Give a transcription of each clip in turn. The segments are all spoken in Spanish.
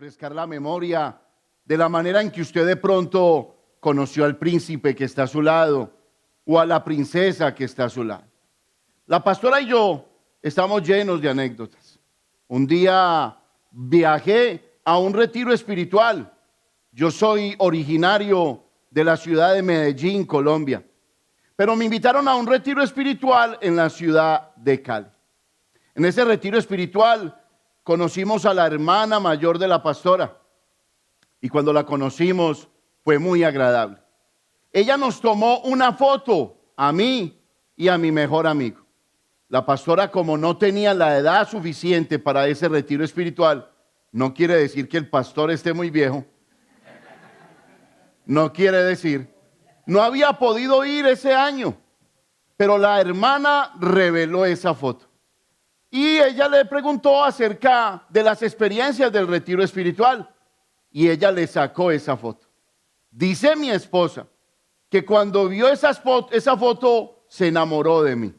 refrescar la memoria de la manera en que usted de pronto conoció al príncipe que está a su lado o a la princesa que está a su lado. La pastora y yo estamos llenos de anécdotas. Un día viajé a un retiro espiritual. Yo soy originario de la ciudad de Medellín, Colombia, pero me invitaron a un retiro espiritual en la ciudad de Cali. En ese retiro espiritual conocimos a la hermana mayor de la pastora y cuando la conocimos fue muy agradable. Ella nos tomó una foto a mí y a mi mejor amigo. La pastora, como no tenía la edad suficiente para ese retiro espiritual, no quiere decir que el pastor esté muy viejo, no quiere decir, no había podido ir ese año, pero la hermana reveló esa foto. Y ella le preguntó acerca de las experiencias del retiro espiritual y ella le sacó esa foto. Dice mi esposa que cuando vio esa foto se enamoró de mí.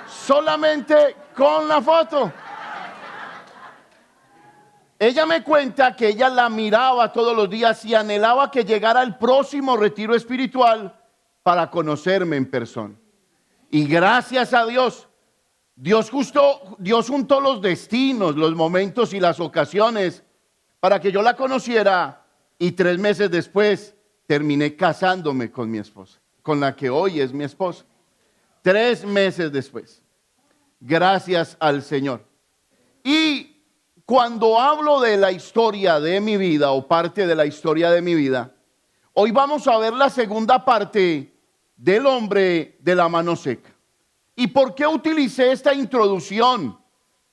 Solamente con la foto. Ella me cuenta que ella la miraba todos los días y anhelaba que llegara el próximo retiro espiritual para conocerme en persona. Y gracias a Dios, Dios juntó los destinos, los momentos y las ocasiones para que yo la conociera y 3 meses después terminé casándome con mi esposa, con la que hoy es mi esposa. 3 meses después. Gracias al Señor. Y cuando hablo de la historia de mi vida o parte de la historia de mi vida, hoy vamos a ver la segunda parte del hombre de la mano seca. ¿Y por qué utilicé esta introducción?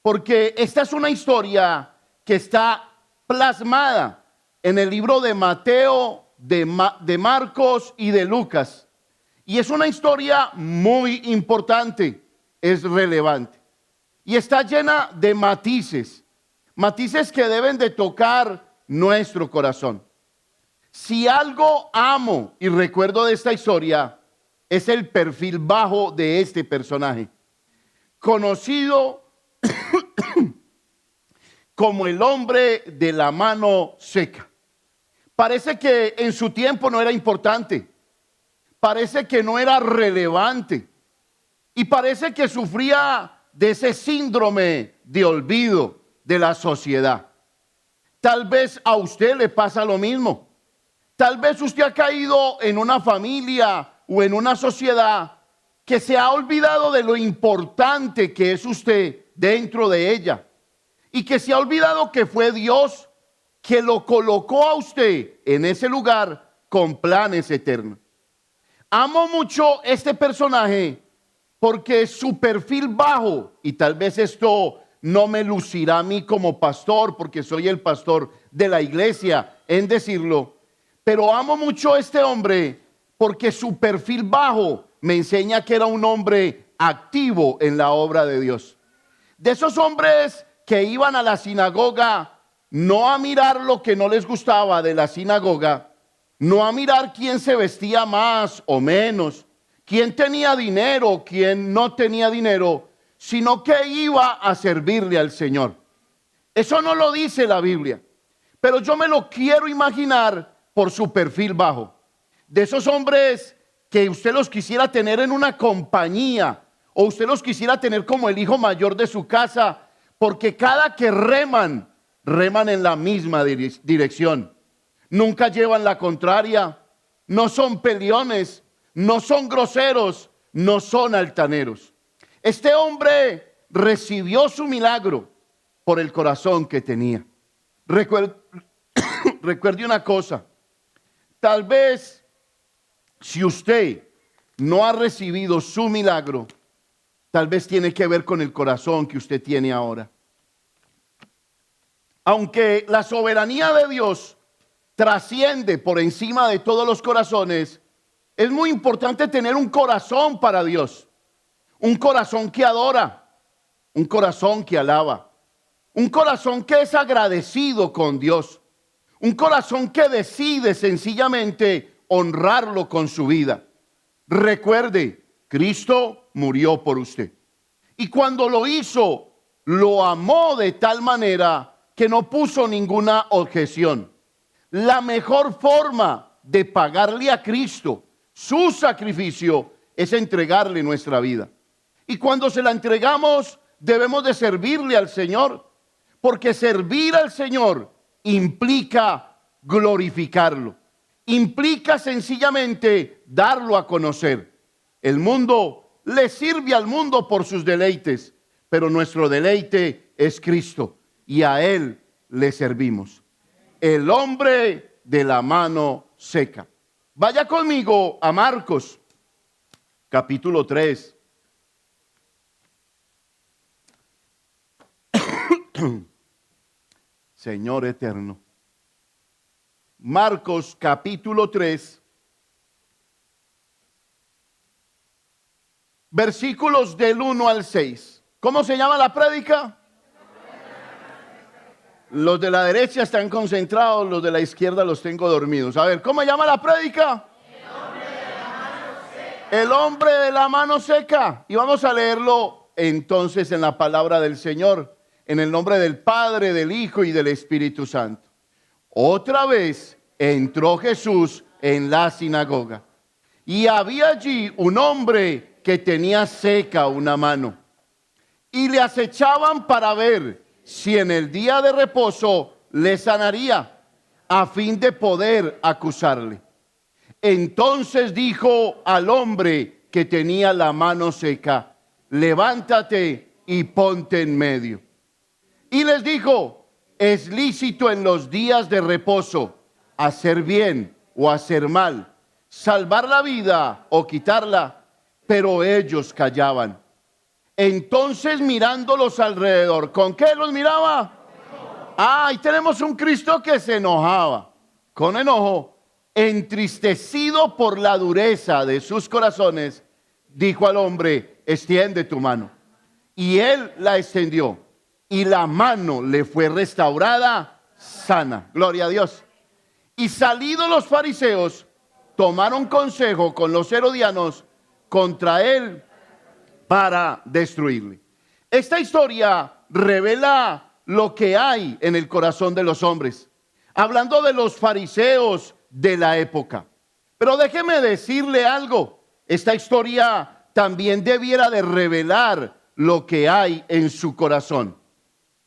Porque esta es una historia que está plasmada en el libro de Mateo, de Marcos y de Lucas. Y es una historia muy importante, es relevante. Y está llena de matices que deben de tocar nuestro corazón. Si algo amo y recuerdo de esta historia, es el perfil bajo de este personaje, conocido como el hombre de la mano seca. Parece que en su tiempo no era importante, parece que no era relevante y parece que sufría de ese síndrome de olvido de la sociedad. Tal vez a usted le pasa lo mismo. Tal vez usted ha caído en una familia o en una sociedad que se ha olvidado de lo importante que es usted dentro de ella y que se ha olvidado que fue Dios que lo colocó a usted en ese lugar con planes eternos. Amo mucho este personaje porque su perfil bajo, y tal vez esto no me lucirá a mí como pastor porque soy el pastor de la iglesia en decirlo, pero amo mucho a este hombre porque su perfil bajo me enseña que era un hombre activo en la obra de Dios. De esos hombres que iban a la sinagoga no a mirar lo que no les gustaba de la sinagoga, no a mirar quién se vestía más o menos, quién tenía dinero, quién no tenía dinero, sino que iba a servirle al Señor. Eso no lo dice la Biblia, pero yo me lo quiero imaginar por su perfil bajo. De esos hombres que usted los quisiera tener en una compañía o usted los quisiera tener como el hijo mayor de su casa, porque cada que reman en la misma dirección. Nunca llevan la contraria, no son peleones, no son groseros, no son altaneros. Este hombre recibió su milagro por el corazón que tenía. Recuerde una cosa, tal vez si usted no ha recibido su milagro, tal vez tiene que ver con el corazón que usted tiene ahora. Aunque la soberanía de Dios trasciende por encima de todos los corazones, es muy importante tener un corazón para Dios. Un corazón que adora, un corazón que alaba, un corazón que es agradecido con Dios, un corazón que decide sencillamente honrarlo con su vida. Recuerde, Cristo murió por usted. Y cuando lo hizo, lo amó de tal manera que no puso ninguna objeción. La mejor forma de pagarle a Cristo su sacrificio es entregarle nuestra vida. Y cuando se la entregamos, debemos de servirle al Señor, porque servir al Señor implica glorificarlo, implica sencillamente darlo a conocer. El mundo le sirve al mundo por sus deleites, pero nuestro deleite es Cristo y a Él le servimos. El hombre de la mano seca. Vaya conmigo a Marcos, capítulo 3. Señor eterno. Marcos, capítulo 3. Versículos del 1 al 6. ¿Cómo se llama la prédica? Los de la derecha están concentrados, los de la izquierda los tengo dormidos. A ver, ¿cómo se llama la prédica? El hombre de la mano seca. Y vamos a leerlo entonces en la palabra del Señor, en el nombre del Padre, del Hijo y del Espíritu Santo. Otra vez entró Jesús en la sinagoga y había allí un hombre que tenía seca una mano y le acechaban para ver si en el día de reposo le sanaría, a fin de poder acusarle. Entonces dijo al hombre que tenía la mano seca: levántate y ponte en medio. Y les dijo: es lícito en los días de reposo hacer bien o hacer mal, salvar la vida o quitarla. Pero ellos callaban. Entonces, mirándolos alrededor, ¿con qué los miraba? Ahí tenemos un Cristo que se enojaba. Con enojo, entristecido por la dureza de sus corazones, dijo al hombre: extiende tu mano. Y él la extendió, y la mano le fue restaurada sana. Gloria a Dios. Y salidos los fariseos, tomaron consejo con los herodianos contra él para destruirle. Esta historia revela lo que hay en el corazón de los hombres, hablando de los fariseos de la época. Pero déjeme decirle algo: esta historia también debiera de revelar lo que hay en su corazón.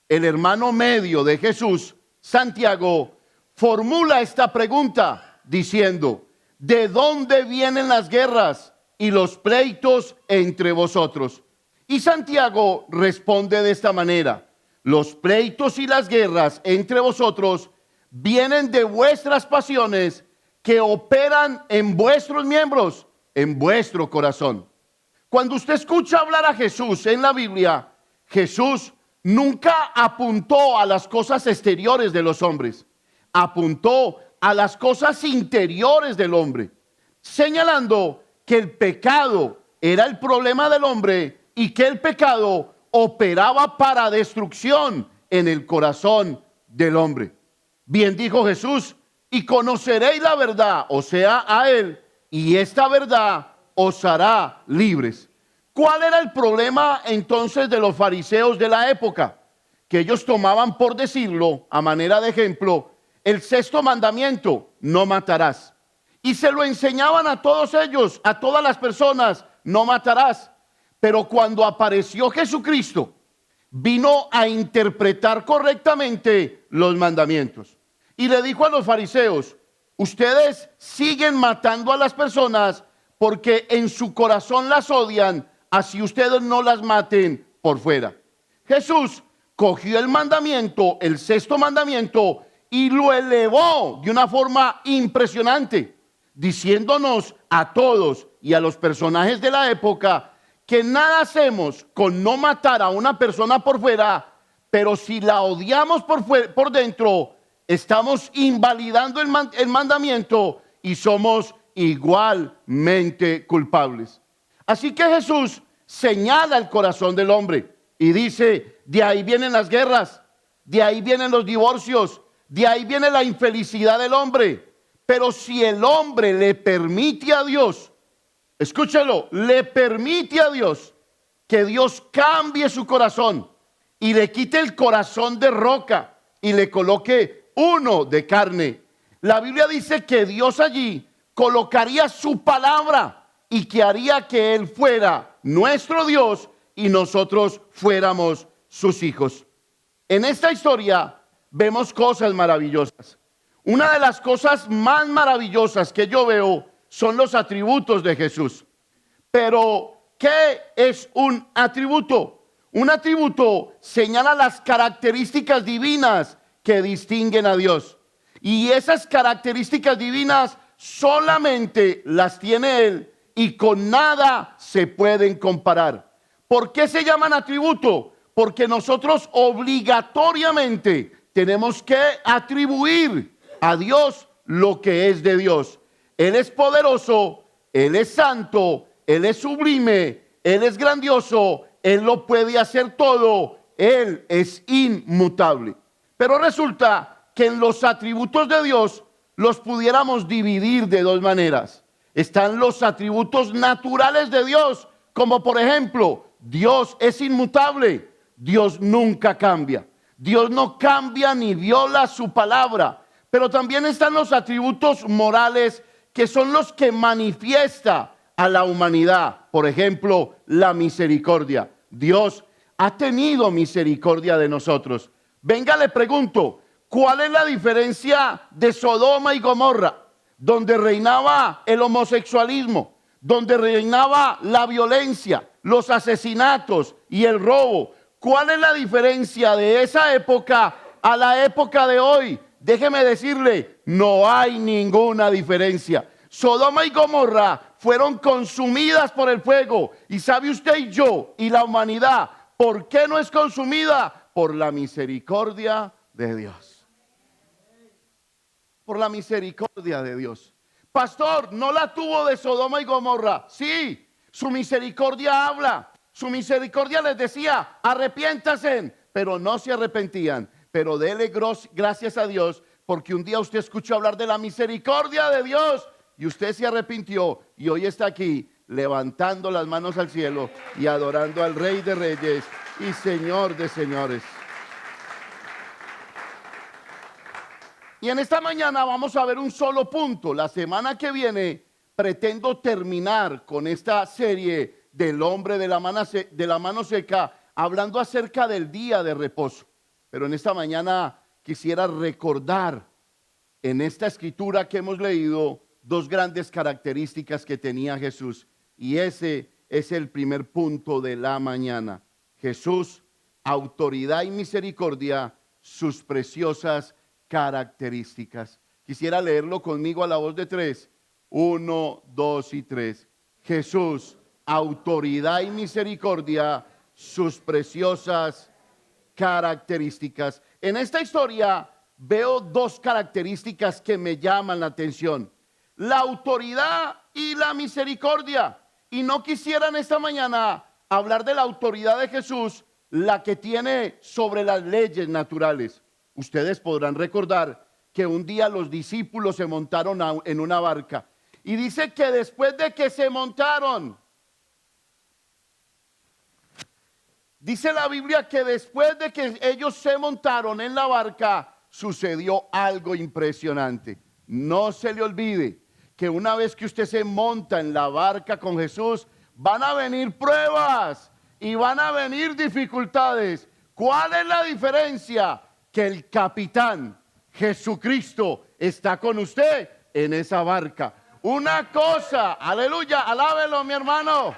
El hermano medio de Jesús, Santiago, formula esta pregunta diciendo: ¿de dónde vienen las guerras y los pleitos entre vosotros? Y Santiago responde de esta manera: los pleitos y las guerras entre vosotros vienen de vuestras pasiones que operan en vuestros miembros, en vuestro corazón. Cuando usted escucha hablar a Jesús en la Biblia, Jesús nunca apuntó a las cosas exteriores de los hombres, apuntó a las cosas interiores del hombre, señalando que el pecado era el problema del hombre y que el pecado operaba para destrucción en el corazón del hombre. Bien dijo Jesús: y conoceréis la verdad, o sea, a él, y esta verdad os hará libres. ¿Cuál era el problema entonces de los fariseos de la época? Que ellos tomaban, por decirlo a manera de ejemplo, el 6º mandamiento: no matarás. Y se lo enseñaban a todos ellos, a todas las personas: no matarás. Pero cuando apareció Jesucristo, vino a interpretar correctamente los mandamientos. Y le dijo a los fariseos: ustedes siguen matando a las personas porque en su corazón las odian, así ustedes no las maten por fuera. Jesús cogió el mandamiento, el 6º mandamiento, y lo elevó de una forma impresionante, diciéndonos a todos y a los personajes de la época que nada hacemos con no matar a una persona por fuera, pero si la odiamos por dentro, estamos invalidando el mandamiento y somos igualmente culpables. Así que Jesús señala el corazón del hombre y dice: de ahí vienen las guerras, de ahí vienen los divorcios, de ahí viene la infelicidad del hombre. Pero si el hombre le permite a Dios, escúchelo, le permite a Dios que Dios cambie su corazón y le quite el corazón de roca, y le coloque uno de carne. La Biblia dice que Dios allí colocaría su palabra y que haría que Él fuera nuestro Dios y nosotros fuéramos sus hijos. En esta historia vemos cosas maravillosas. Una de las cosas más maravillosas que yo veo son los atributos de Jesús. Pero, ¿qué es un atributo? Un atributo señala las características divinas que distinguen a Dios. Y esas características divinas solamente las tiene Él y con nada se pueden comparar. ¿Por qué se llaman atributo? Porque nosotros obligatoriamente tenemos que atribuir a Dios lo que es de Dios. Él es poderoso, Él es santo, Él es sublime, Él es grandioso, Él lo puede hacer todo, Él es inmutable. Pero resulta que en los atributos de Dios los pudiéramos dividir de dos maneras. Están los atributos naturales de Dios, como por ejemplo, Dios es inmutable, Dios nunca cambia, Dios no cambia ni viola su palabra. Pero también están los atributos morales que son los que manifiesta a la humanidad. Por ejemplo, la misericordia. Dios ha tenido misericordia de nosotros. Venga, le pregunto, ¿cuál es la diferencia de Sodoma y Gomorra, donde reinaba el homosexualismo, donde reinaba la violencia, los asesinatos y el robo? ¿Cuál es la diferencia de esa época a la época de hoy? Déjeme decirle, no hay ninguna diferencia. Sodoma y Gomorra fueron consumidas por el fuego. Y sabe usted y yo y la humanidad, ¿por qué no es consumida? Por la misericordia de Dios. Por la misericordia de Dios. Pastor, ¿no la tuvo de Sodoma y Gomorra? Sí, su misericordia habla. Su misericordia les decía, arrepiéntanse, pero no se arrepentían. Pero dele gracias a Dios, porque un día usted escuchó hablar de la misericordia de Dios y usted se arrepintió y hoy está aquí levantando las manos al cielo y adorando al Rey de Reyes y Señor de Señores. Y en esta mañana vamos a ver un solo punto. La semana que viene pretendo terminar con esta serie del hombre de la mano seca, hablando acerca del día de reposo. Pero en esta mañana quisiera recordar en esta escritura que hemos leído dos grandes características que tenía Jesús. Y ese es el primer punto de la mañana. Jesús, autoridad y misericordia, sus preciosas características. Quisiera leerlo conmigo a la voz de tres. 1, 2 y 3. Jesús, autoridad y misericordia, sus preciosas características. En esta historia veo dos características que me llaman la atención: la autoridad y la misericordia. Y no quisiera en esta mañana hablar de la autoridad de Jesús, la que tiene sobre las leyes naturales. Ustedes podrán recordar que un día los discípulos se montaron en una barca y dice que después de que se montaron, dice la Biblia que después de que ellos se montaron en la barca, sucedió algo impresionante. No se le olvide que una vez que usted se monta en la barca con Jesús, van a venir pruebas y van a venir dificultades. ¿Cuál es la diferencia? Que el capitán, Jesucristo, está con usted en esa barca. Una cosa, aleluya, alábelo mi hermano.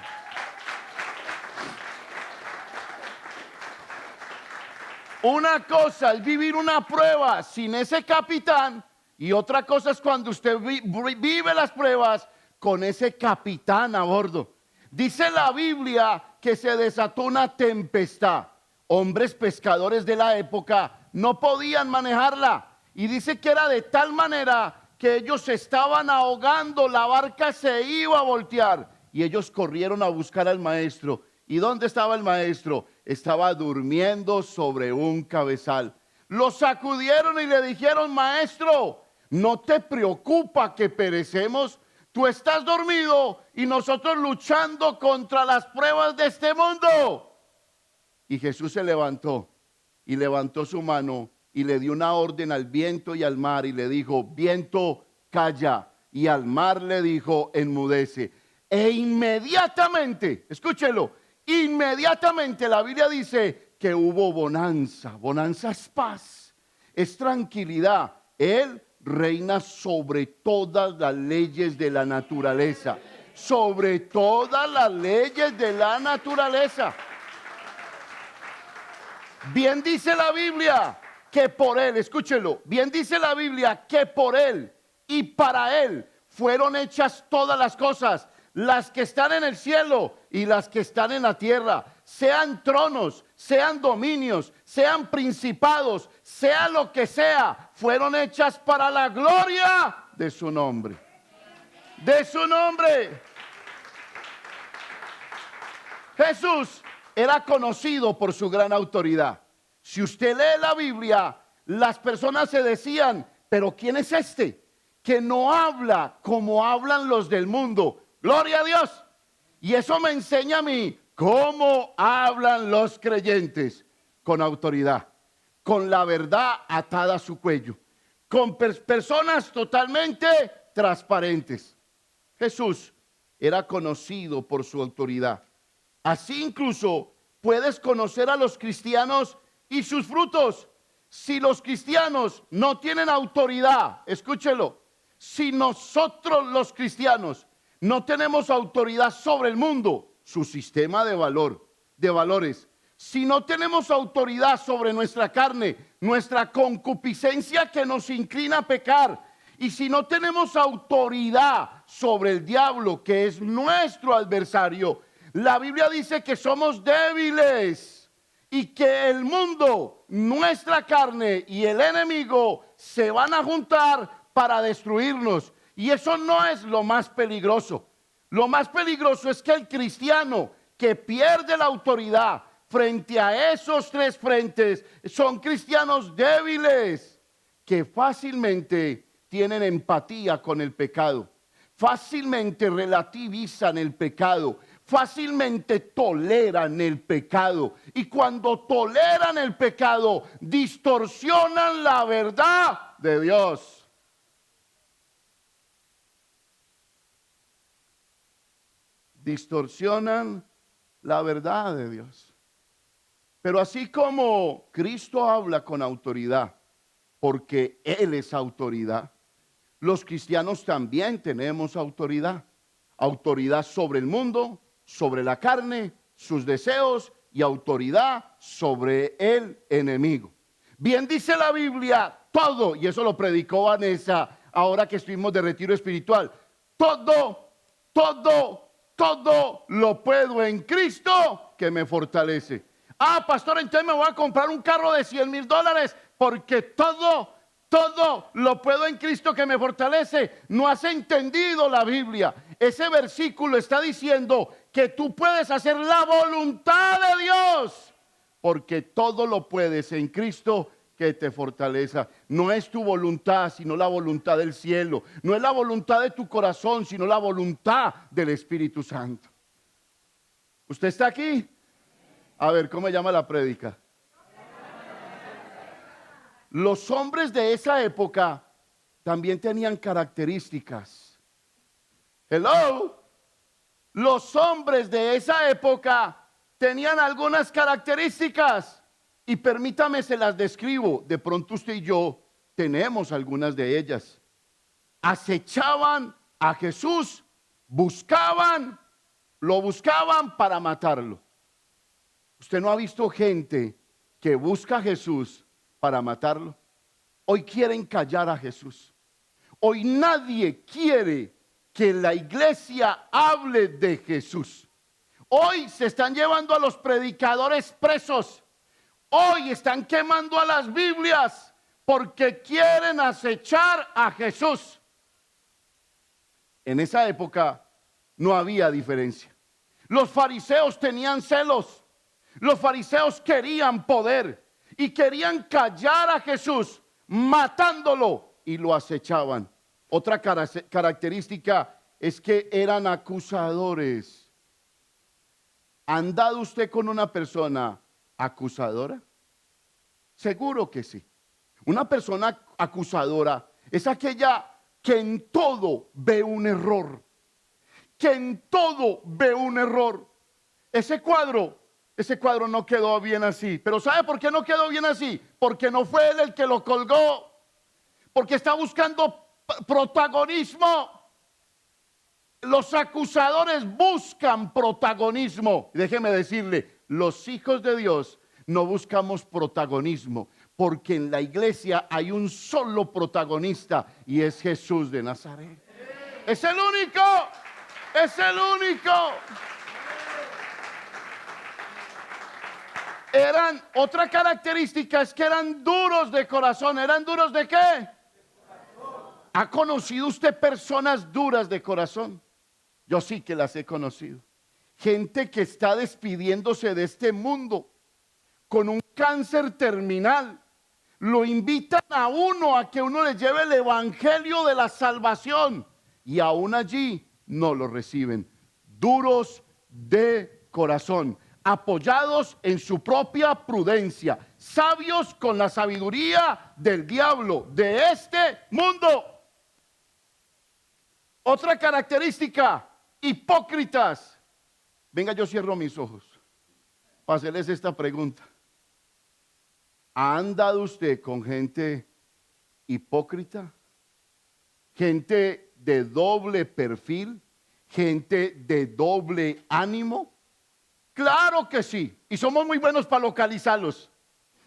Una cosa es vivir una prueba sin ese capitán y otra cosa es cuando usted vive las pruebas con ese capitán a bordo. Dice la Biblia que se desató una tempestad. Hombres pescadores de la época no podían manejarla y dice que era de tal manera que ellos se estaban ahogando, la barca se iba a voltear y ellos corrieron a buscar al maestro. ¿Y dónde estaba el maestro? Estaba durmiendo sobre un cabezal. Lo sacudieron y le dijeron: maestro, ¿no te preocupa que perecemos? Tú estás dormido y nosotros luchando contra las pruebas de este mundo. Y Jesús se levantó y levantó su mano y le dio una orden al viento y al mar y le dijo: viento, calla, y al mar le dijo: enmudece. E inmediatamente, escúchelo, inmediatamente la Biblia dice que hubo bonanza. Bonanza es paz, es tranquilidad. Él reina sobre todas las leyes de la naturaleza, sobre todas las leyes de la naturaleza. Bien dice la Biblia que por Él, escúchelo, bien dice la Biblia que por Él y para Él fueron hechas todas las cosas, las que están en el cielo y las que están en la tierra, sean tronos, sean dominios, sean principados, sea lo que sea, fueron hechas para la gloria de su nombre. De su nombre. Jesús era conocido por su gran autoridad. Si usted lee la Biblia, las personas se decían: pero ¿quién es este que no habla como hablan los del mundo? Gloria a Dios. Y eso me enseña a mí cómo hablan los creyentes: con autoridad, con la verdad atada a su cuello, con personas totalmente transparentes. Jesús era conocido por su autoridad. Así incluso puedes conocer a los cristianos y sus frutos. Si los cristianos no tienen autoridad, escúchelo, si nosotros los cristianos no tenemos autoridad sobre el mundo, su sistema de valores, si no tenemos autoridad sobre nuestra carne, nuestra concupiscencia que nos inclina a pecar, y si no tenemos autoridad sobre el diablo, que es nuestro adversario, la Biblia dice que somos débiles y que el mundo, nuestra carne y el enemigo se van a juntar para destruirnos. Y eso no es lo más peligroso. Lo más peligroso es que el cristiano que pierde la autoridad frente a esos tres frentes son cristianos débiles que fácilmente tienen empatía con el pecado, fácilmente relativizan el pecado, fácilmente toleran el pecado, y cuando toleran el pecado distorsionan la verdad de Dios. Distorsionan la verdad de Dios. Pero así como Cristo habla con autoridad, porque Él es autoridad, los cristianos también tenemos autoridad. Autoridad sobre el mundo, sobre la carne, sus deseos, y autoridad sobre el enemigo. Bien dice la Biblia, todo, y eso lo predicó Vanessa ahora que estuvimos de retiro espiritual, todo lo puedo en Cristo que me fortalece. Ah, pastor, entonces me voy a comprar un carro de $100,000 porque todo lo puedo en Cristo que me fortalece. No has entendido la Biblia. Ese versículo está diciendo que tú puedes hacer la voluntad de Dios, porque todo lo puedes en Cristo que te fortaleza. No es tu voluntad, sino la voluntad del cielo. No es la voluntad de tu corazón, sino la voluntad del Espíritu Santo. ¿Usted está aquí? A ver, ¿cómo se llama la prédica? Los hombres de esa época también tenían características. Hello. Los hombres de esa época tenían algunas características. Y permítame, se las describo. De pronto usted y yo tenemos algunas de ellas. Acechaban a Jesús, lo buscaban para matarlo. ¿Usted no ha visto gente que busca a Jesús para matarlo? Hoy quieren callar a Jesús. Hoy nadie quiere que la iglesia hable de Jesús. Hoy se están llevando a los predicadores presos. Hoy están quemando a las Biblias porque quieren acechar a Jesús. En esa época no había diferencia. Los fariseos tenían celos. Los fariseos querían poder y querían callar a Jesús, matándolo, y lo acechaban. Otra característica es que eran acusadores. ¿Ha andado usted con una persona acusadora? Seguro que sí. Una persona acusadora es aquella que en todo ve un error. Que en todo ve un error. Ese cuadro no quedó bien así. Pero ¿sabe por qué no quedó bien así? Porque no fue él el que lo colgó. Porque está buscando protagonismo. Los acusadores buscan protagonismo. Déjeme decirle, los hijos de Dios no buscamos protagonismo, porque en la iglesia hay un solo protagonista y es Jesús de Nazaret. Es el único, es el único. Otra característica es que eran duros de corazón. ¿Eran duros de qué? ¿Ha conocido usted personas duras de corazón? Yo sí que las he conocido. Gente que está despidiéndose de este mundo con un cáncer terminal. Lo invitan a uno a que uno le lleve el evangelio de la salvación y aún allí no lo reciben. Duros de corazón, apoyados en su propia prudencia, sabios con la sabiduría del diablo de este mundo. Otra característica, hipócritas. Venga, yo cierro mis ojos para hacerles esta pregunta. ¿Ha andado usted con gente hipócrita? ¿Gente de doble perfil? ¿Gente de doble ánimo? Claro que sí. Y somos muy buenos para localizarlos.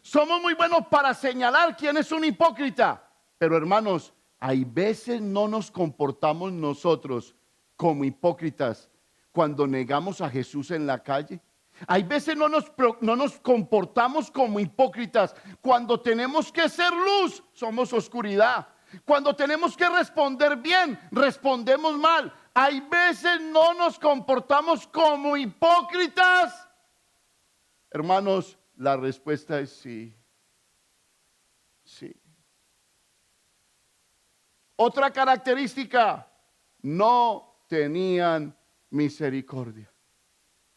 Somos muy buenos para señalar quién es un hipócrita. Pero hermanos, hay veces no nos comportamos nosotros como hipócritas cuando negamos a Jesús en la calle. Hay veces no nos comportamos como hipócritas cuando tenemos que ser luz, somos oscuridad. Cuando tenemos que responder bien, respondemos mal. Hay veces no nos comportamos como hipócritas. Hermanos, la respuesta es sí. Sí. Otra característica, no tenían misericordia.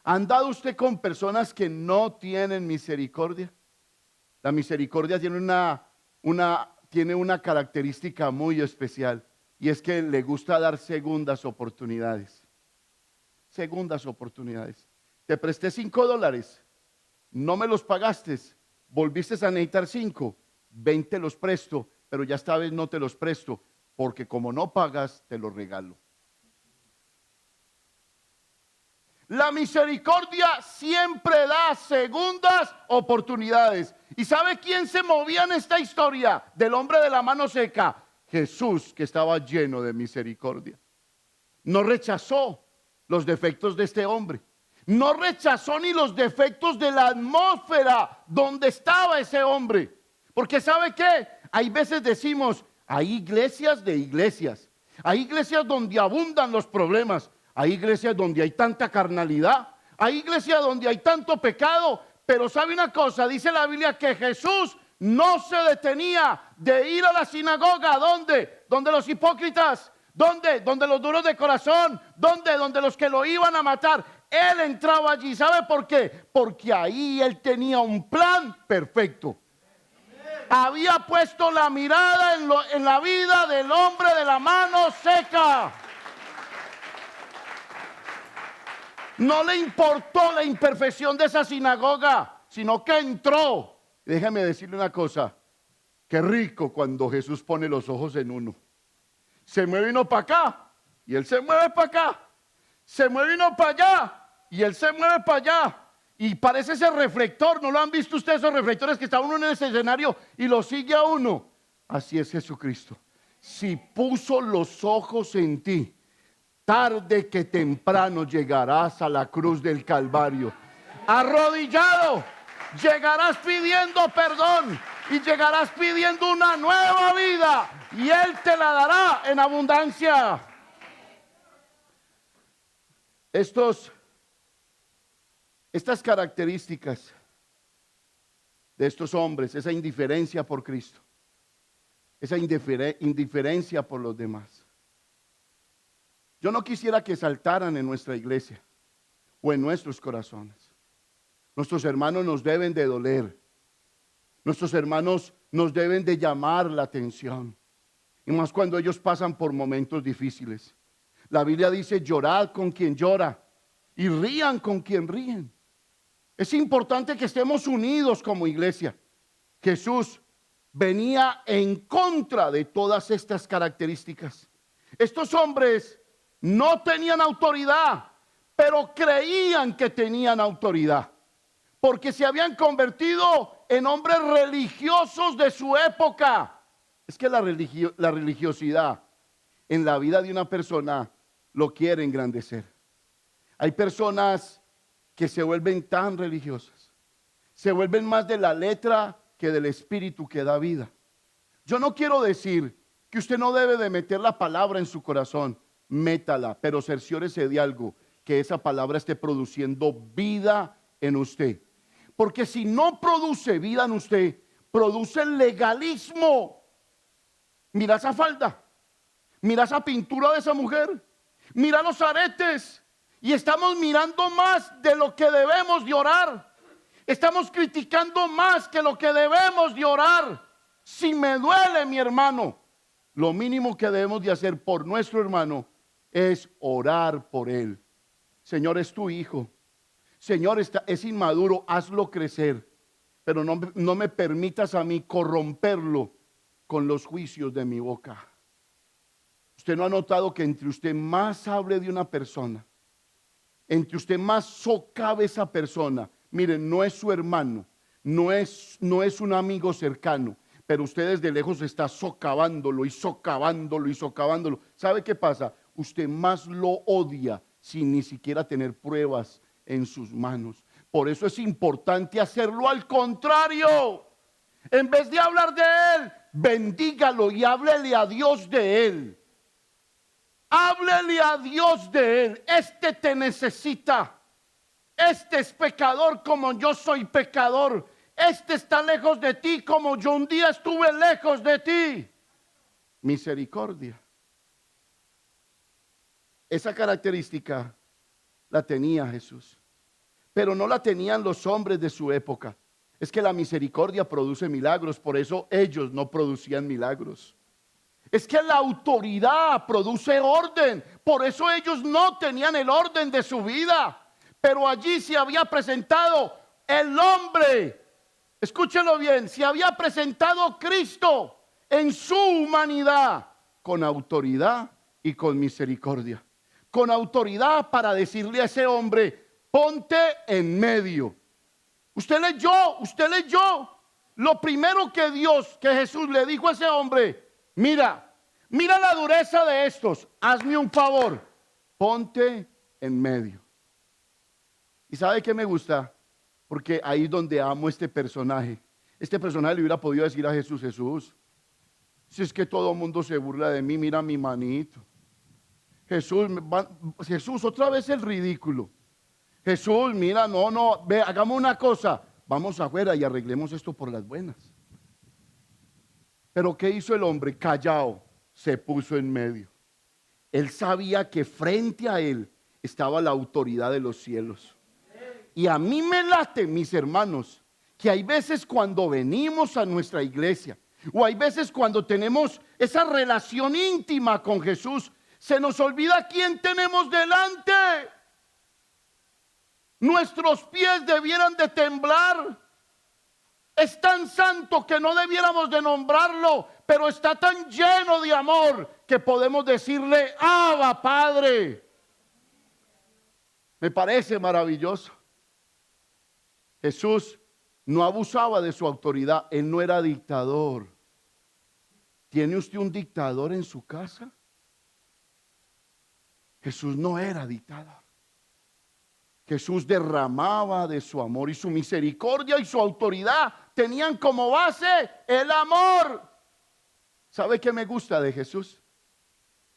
¿Ha andado usted con personas que no tienen misericordia? La misericordia tiene una característica muy especial, y es que le gusta dar segundas oportunidades. Segundas oportunidades. Te presté $5, no me los pagaste, volviste a necesitar 5, 20 los presto, pero ya esta vez no te los presto, porque como no pagas, te los regalo. La misericordia siempre da segundas oportunidades. ¿Y sabe quién se movía en esta historia del hombre de la mano seca? Jesús, que estaba lleno de misericordia. No rechazó los defectos de este hombre. No rechazó ni los defectos de la atmósfera donde estaba ese hombre. Porque ¿sabe qué? Hay veces decimos, hay iglesias de iglesias. Hay iglesias donde abundan los problemas. Hay iglesias donde hay tanta carnalidad, hay iglesias donde hay tanto pecado, pero ¿sabe una cosa? Dice la Biblia que Jesús no se detenía de ir a la sinagoga. ¿Dónde? Donde los hipócritas. ¿Dónde? Donde los duros de corazón. ¿Dónde? Donde los que lo iban a matar. Él entraba allí. ¿Sabe por qué? Porque ahí él tenía un plan perfecto. Había puesto la mirada en la vida del hombre de la mano seca. No le importó la imperfección de esa sinagoga, sino que entró. Déjame decirle una cosa, qué rico cuando Jesús pone los ojos en uno. Se mueve uno para acá y él se mueve para acá. Se mueve uno para allá y él se mueve para allá. Y parece ese reflector. ¿No lo han visto ustedes esos reflectores que está uno en ese escenario y lo sigue a uno? Así es Jesucristo. Si puso los ojos en ti, tarde que temprano llegarás a la cruz del Calvario. Arrodillado, llegarás pidiendo perdón y llegarás pidiendo una nueva vida y Él te la dará en abundancia. Estas características de estos hombres, esa indiferencia por Cristo, esa indiferencia por los demás. Yo no quisiera que saltaran en nuestra iglesia o en nuestros corazones. Nuestros hermanos nos deben de doler. Nuestros hermanos nos deben de llamar la atención. Y más cuando ellos pasan por momentos difíciles. La Biblia dice: llorad con quien llora y rían con quien ríen. Es importante que estemos unidos como iglesia. Jesús venía en contra de todas estas características. Estos hombres no tenían autoridad, pero creían que tenían autoridad, porque se habían convertido en hombres religiosos de su época. Es que la religiosidad en la vida de una persona lo quiere engrandecer. Hay personas que se vuelven tan religiosas, se vuelven más de la letra que del espíritu que da vida. Yo no quiero decir que usted no debe de meter la palabra en su corazón, métala, pero cerciórese de algo, que esa palabra esté produciendo vida en usted. Porque si no produce vida en usted, produce legalismo. Mira esa falda, mira esa pintura de esa mujer, mira los aretes, y estamos mirando más de lo que debemos de orar. Estamos criticando más que lo que debemos de orar. Si me duele mi hermano, lo mínimo que debemos de hacer por nuestro hermano es orar por él. Señor, es tu hijo. Señor, es inmaduro, hazlo crecer, pero no me permitas a mí corromperlo con los juicios de mi boca. Usted no ha notado que entre usted más hable de una persona, entre usted más socave esa persona, miren, no es su hermano, no es un amigo cercano, pero usted desde lejos está socavándolo y socavándolo y socavándolo. ¿Sabe qué pasa? Usted más lo odia sin ni siquiera tener pruebas en sus manos. Por eso es importante hacerlo al contrario. En vez de hablar de él, bendígalo y háblele a Dios de él. Háblele a Dios de él. Este te necesita. Este es pecador como yo soy pecador. Este está lejos de ti como yo un día estuve lejos de ti. Misericordia. Esa característica la tenía Jesús, pero no la tenían los hombres de su época. Es que la misericordia produce milagros, por eso ellos no producían milagros. Es que la autoridad produce orden, por eso ellos no tenían el orden de su vida. Pero allí se había presentado el hombre, escúchelo bien, se había presentado Cristo en su humanidad con autoridad y con misericordia. Con autoridad para decirle a ese hombre: ponte en medio. Usted leyó lo primero que Jesús le dijo a ese hombre: mira la dureza de estos, hazme un favor, ponte en medio. ¿Y sabe qué me gusta? Porque ahí es donde amo este personaje. Este personaje le hubiera podido decir a Jesús: Jesús, si es que todo el mundo se burla de mí, mira mi manito. Jesús, otra vez el ridículo. Jesús, mira, no, ve, hagamos una cosa, vamos afuera y arreglemos esto por las buenas. Pero ¿qué hizo el hombre? Callado, se puso en medio. Él sabía que frente a él estaba la autoridad de los cielos. Y a mí me late, mis hermanos, que hay veces cuando venimos a nuestra iglesia, o hay veces cuando tenemos esa relación íntima con Jesús, se nos olvida quién tenemos delante. Nuestros pies debieran de temblar. Es tan santo que no debiéramos de nombrarlo, pero está tan lleno de amor que podemos decirle: Abba, Padre. Me parece maravilloso. Jesús no abusaba de su autoridad, él no era dictador. ¿Tiene usted un dictador en su casa? Jesús no era dictador. Jesús derramaba de su amor, y su misericordia y su autoridad tenían como base el amor. ¿Sabe qué me gusta de Jesús?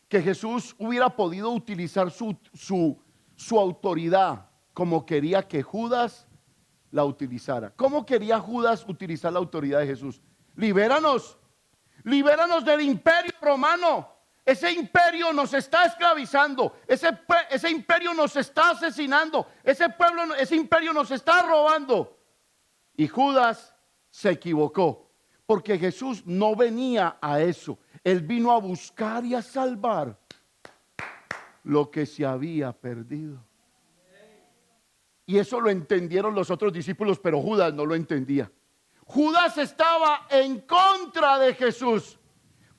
Que Jesús hubiera podido utilizar su autoridad como quería que Judas la utilizara. ¿Cómo quería Judas utilizar la autoridad de Jesús? Libéranos del imperio romano. Ese imperio nos está esclavizando, ese imperio nos está asesinando, ese imperio nos está robando. Y Judas se equivocó, Porque Jesús no venía a eso. Él vino a buscar y a salvar lo que se había perdido. Y eso lo entendieron los otros discípulos, pero Judas no lo entendía. Judas estaba en contra de Jesús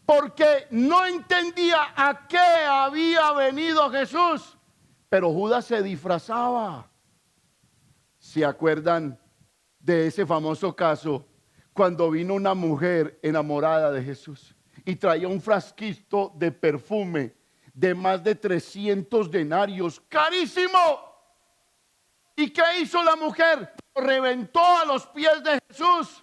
porque no entendía a qué había venido Jesús. Pero Judas se disfrazaba. ¿Se acuerdan de ese famoso caso cuando vino una mujer enamorada de Jesús y traía un frasquito de perfume de más de 300 denarios, carísimo? ¿Y qué hizo la mujer? Reventó a los pies de Jesús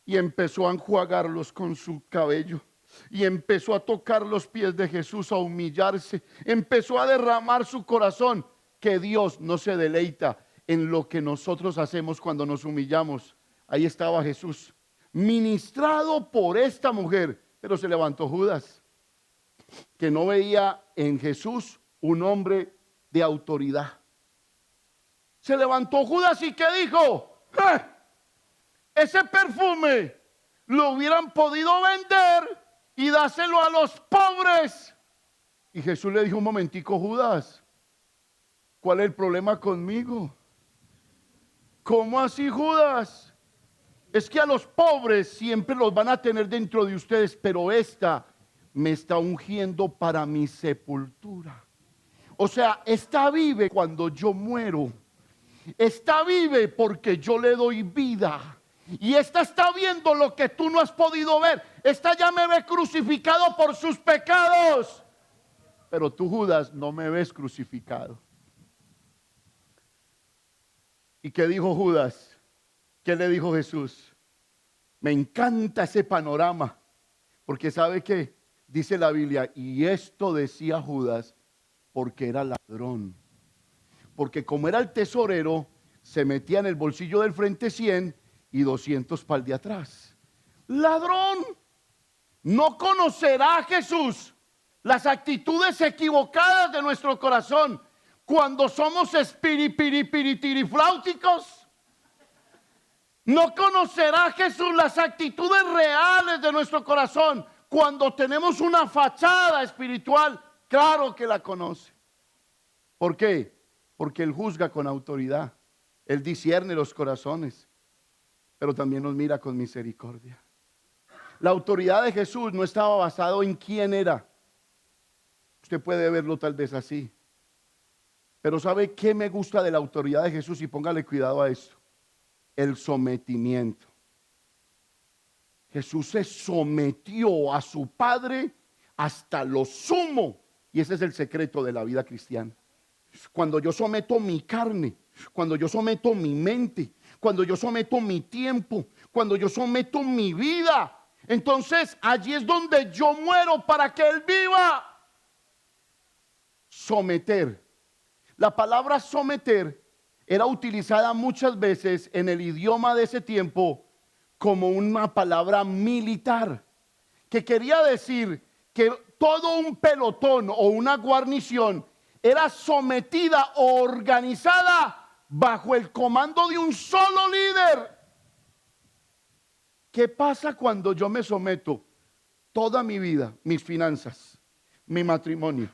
y empezó a enjuagarlos con su cabello. Y empezó a tocar los pies de Jesús, a humillarse. Empezó a derramar su corazón. Que Dios no se deleita en lo que nosotros hacemos cuando nos humillamos. Ahí estaba Jesús, ministrado por esta mujer. Pero se levantó Judas, que no veía en Jesús un hombre de autoridad. Se levantó Judas y ¿qué dijo? Ese perfume lo hubieran podido vender y dárselo a los pobres. Y Jesús le dijo: un momentico, Judas, ¿cuál es el problema conmigo? ¿Cómo así, Judas? Es que a los pobres siempre los van a tener dentro de ustedes, pero esta me está ungiendo para mi sepultura. O sea, esta vive cuando yo muero. Esta vive porque yo le doy vida. Y esta está viendo lo que tú no has podido ver. Esta ya me ve crucificado por sus pecados. Pero tú, Judas, no me ves crucificado. ¿Y qué dijo Judas? ¿Qué le dijo Jesús? Me encanta ese panorama. Porque ¿sabe qué? Dice la Biblia, y esto decía Judas porque era ladrón. Porque como era el tesorero, se metía en el bolsillo del frente 100 y 200 para el de atrás. Ladrón. No conocerá Jesús las actitudes equivocadas de nuestro corazón cuando somos espiritirifláuticos. No conocerá Jesús las actitudes reales de nuestro corazón cuando tenemos una fachada espiritual. Claro que la conoce. ¿Por qué? Porque Él juzga con autoridad. Él discierne los corazones, pero también nos mira con misericordia. La autoridad de Jesús no estaba basado en quién era. Usted puede verlo tal vez así. Pero ¿sabe qué me gusta de la autoridad de Jesús? Y póngale cuidado a esto. El sometimiento. Jesús se sometió a su Padre hasta lo sumo. Y ese es el secreto de la vida cristiana. Cuando yo someto mi carne, cuando yo someto mi mente, cuando yo someto mi tiempo, cuando yo someto mi vida, entonces allí es donde yo muero para que Él viva. Someter. La palabra someter era utilizada muchas veces en el idioma de ese tiempo como una palabra militar, que quería decir que todo un pelotón o una guarnición era sometida o organizada bajo el comando de un solo líder. ¿Qué pasa cuando yo me someto toda mi vida, mis finanzas, mi matrimonio,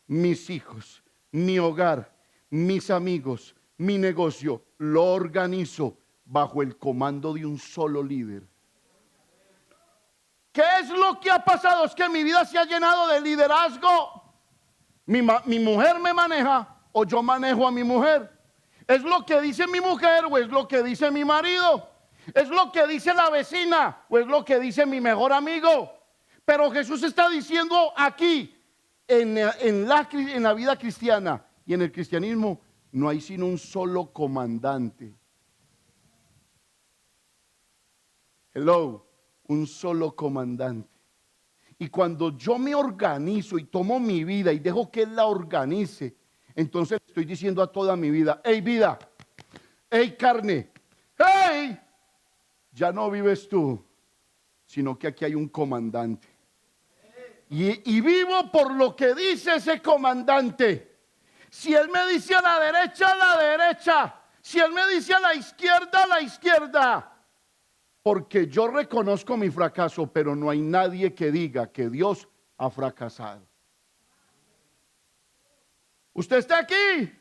mis hijos, mi hogar, mis amigos, mi negocio, lo organizo bajo el comando de un solo líder? ¿Qué es lo que ha pasado? Es que mi vida se ha llenado de liderazgo. Mi mujer me maneja o yo manejo a mi mujer. ¿Es lo que dice mi mujer o es lo que dice mi marido? ¿Es lo que dice la vecina o es lo que dice mi mejor amigo? Pero Jesús está diciendo aquí, en la vida cristiana y en el cristianismo, no hay sino un solo comandante. Hello, un solo comandante. Y cuando yo me organizo y tomo mi vida y dejo que Él la organice, entonces estoy diciendo a toda mi vida: hey vida, hey carne, hey, ya no vives tú, sino que aquí hay un comandante. Y vivo por lo que dice ese comandante. Si Él me dice a la derecha, a la derecha. Si Él me dice a la izquierda, a la izquierda. Porque yo reconozco mi fracaso, pero no hay nadie que diga que Dios ha fracasado. ¿Usted está aquí?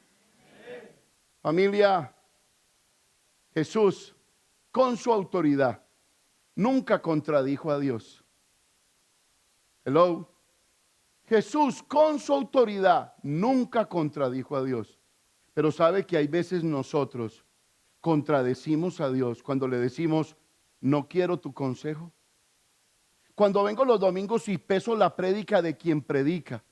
Familia, Jesús, con su autoridad, nunca contradijo a Dios. Hello. Jesús, con su autoridad, nunca contradijo a Dios. Pero sabe que hay veces nosotros contradecimos a Dios cuando le decimos, no quiero tu consejo. Cuando vengo los domingos y peso la prédica de quien predica.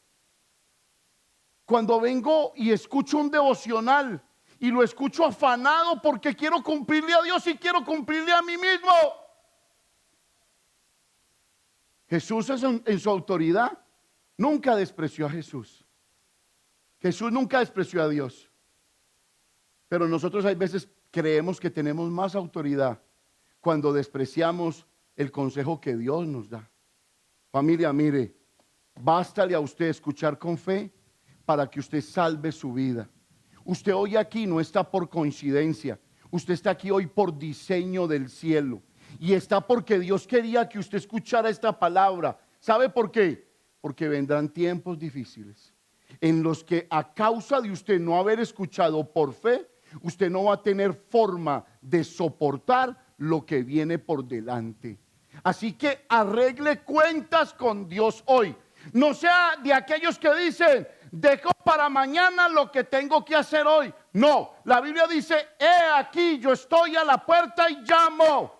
Cuando vengo y escucho un devocional y lo escucho afanado porque quiero cumplirle a Dios y quiero cumplirle a mí mismo. Jesús en su autoridad nunca despreció a Jesús. Jesús nunca despreció a Dios. Pero nosotros hay veces creemos que tenemos más autoridad cuando despreciamos el consejo que Dios nos da. Familia, mire, bástale a usted escuchar con fe para que usted salve su vida. Usted hoy aquí no está por coincidencia. Usted está aquí hoy por diseño del cielo. Y está porque Dios quería que usted escuchara esta palabra. ¿Sabe por qué? Porque vendrán tiempos difíciles en los que a causa de usted no haber escuchado por fe, usted no va a tener forma de soportar lo que viene por delante. Así que arregle cuentas con Dios hoy. No sea de aquellos que dicen, dejo para mañana lo que tengo que hacer hoy. No, la Biblia dice, he aquí, yo estoy a la puerta y llamo.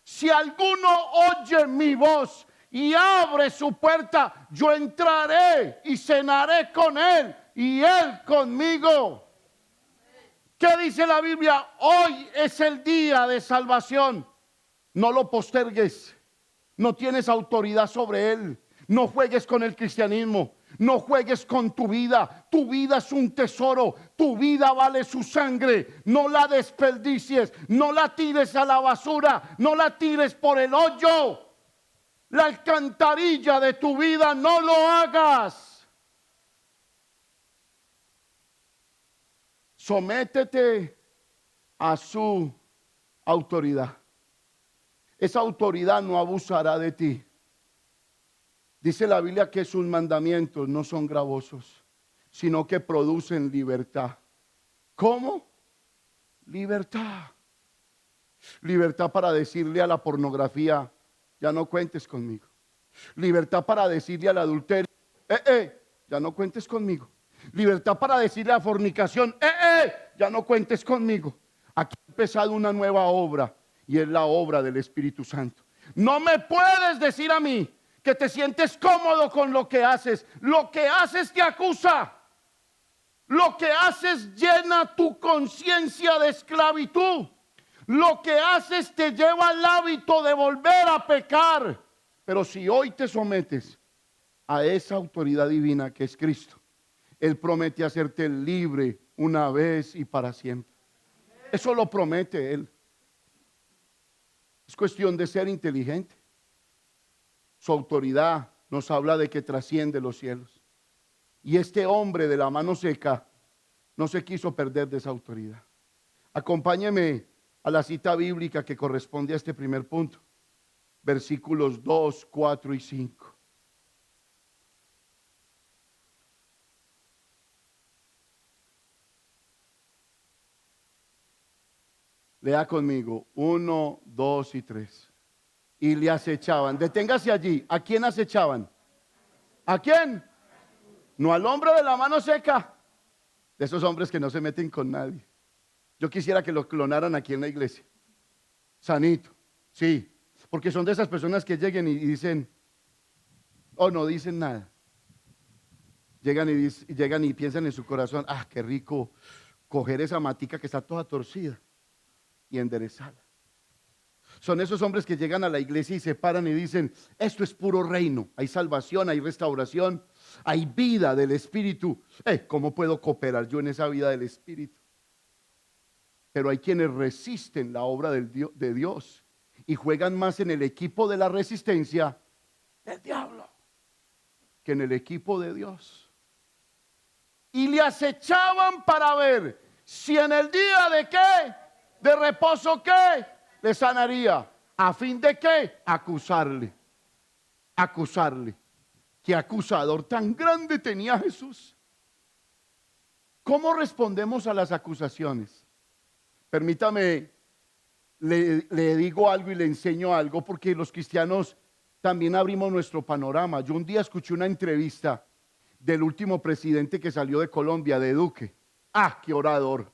Si alguno oye mi voz y abre su puerta, yo entraré y cenaré con él y él conmigo. ¿Qué dice la Biblia? Hoy es el día de salvación. No lo postergues. No tienes autoridad sobre él. No juegues con el cristianismo. No juegues con tu vida. Tu vida es un tesoro. Tu vida vale su sangre. No la desperdicies. No la tires a la basura. No la tires por el hoyo. La alcantarilla de tu vida no lo hagas. Sométete a su autoridad. Esa autoridad no abusará de ti. Dice la Biblia que sus mandamientos no son gravosos, sino que producen libertad. ¿Cómo? Libertad. Libertad para decirle a la pornografía, ya no cuentes conmigo. Libertad para decirle al adulterio, ya no cuentes conmigo. Libertad para decirle a la fornicación, ya no cuentes conmigo. Aquí ha empezado una nueva obra y es la obra del Espíritu Santo. No me puedes decir a mí que te sientes cómodo con lo que haces. Lo que haces te acusa. Lo que haces llena tu conciencia de esclavitud. Lo que haces te lleva al hábito de volver a pecar. Pero si hoy te sometes a esa autoridad divina que es Cristo, Él promete hacerte libre una vez y para siempre. Eso lo promete Él. Es cuestión de ser inteligente. Su autoridad nos habla de que trasciende los cielos. Y este hombre de la mano seca no se quiso perder de esa autoridad. Acompáñeme a la cita bíblica que corresponde a este primer punto. Versículos 2, 4 y 5. Lea conmigo, 1, 2 y 3. Y le acechaban. Deténgase allí. ¿A quién acechaban? ¿A quién? No al hombre de la mano seca. De esos hombres que no se meten con nadie. Yo quisiera que lo clonaran aquí en la iglesia. Sanito. Sí. Porque son de esas personas que lleguen y dicen, no dicen nada. Llegan y piensan en su corazón, qué rico coger esa matica que está toda torcida y enderezarla. Son esos hombres que llegan a la iglesia y se paran y dicen, esto es puro reino, hay salvación, hay restauración, hay vida del Espíritu. ¿Cómo puedo cooperar yo en esa vida del Espíritu? Pero hay quienes resisten la obra de Dios y juegan más en el equipo de la resistencia del diablo que en el equipo de Dios. Y le acechaban para ver si en el día de ¿qué? De reposo, ¿qué? le sanaría. ¿A fin de qué? Acusarle. Acusarle. ¿Qué acusador tan grande tenía Jesús? ¿Cómo respondemos a las acusaciones? Permítame, le digo algo y le enseño algo, porque los cristianos también abrimos nuestro panorama. Yo un día escuché una entrevista del último presidente que salió de Colombia, de Duque. ¡Ah, qué orador!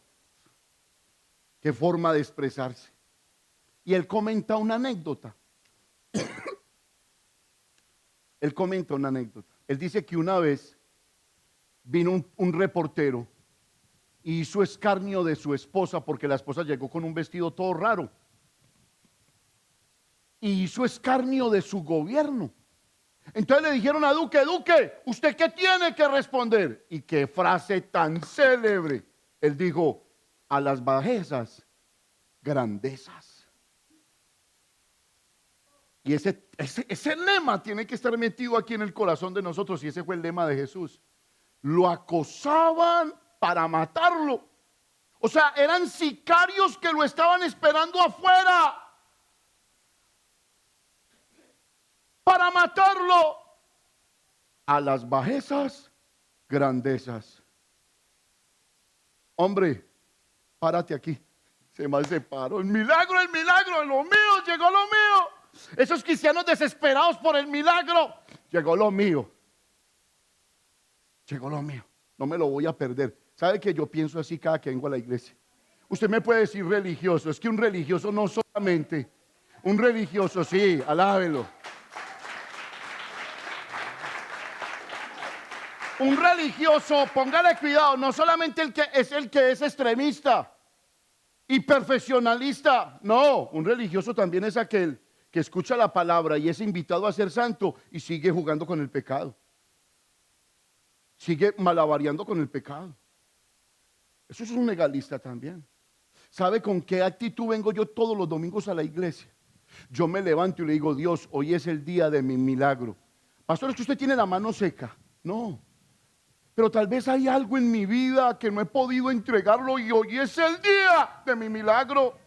¡Qué forma de expresarse! Y él comenta una anécdota. Él comenta una anécdota. Él dice que una vez vino un reportero y hizo escarnio de su esposa porque la esposa llegó con un vestido todo raro. Y hizo escarnio de su gobierno. Entonces le dijeron a Duque: Duque, ¿usted qué tiene que responder? Y qué frase tan célebre. Él dijo: a las bajezas, grandezas. Y ese lema tiene que estar metido aquí en el corazón de nosotros, y ese fue el lema de Jesús. Lo acosaban para matarlo. O sea, eran sicarios que lo estaban esperando afuera para matarlo. A las bajezas, grandezas. Hombre, párate aquí. Se me separó. El milagro, lo mío, llegó lo mío. Esos cristianos desesperados por el milagro. Llegó lo mío. Llegó lo mío. No me lo voy a perder. ¿Sabe que yo pienso así cada que vengo a la iglesia? Usted me puede decir religioso. Es que un religioso no solamente. Un religioso, sí, alábelo. Un religioso, póngale cuidado, no solamente el que es extremista y perfeccionalista. No, un religioso también es aquel que escucha la palabra y es invitado a ser santo y sigue jugando con el pecado. Sigue malabareando con el pecado. Eso es un legalista también. ¿Sabe con qué actitud vengo yo todos los domingos a la iglesia? Yo me levanto y le digo: Dios, hoy es el día de mi milagro. Pastor, es que usted tiene la mano seca. No. Pero tal vez hay algo en mi vida que no he podido entregarlo y hoy es el día de mi milagro.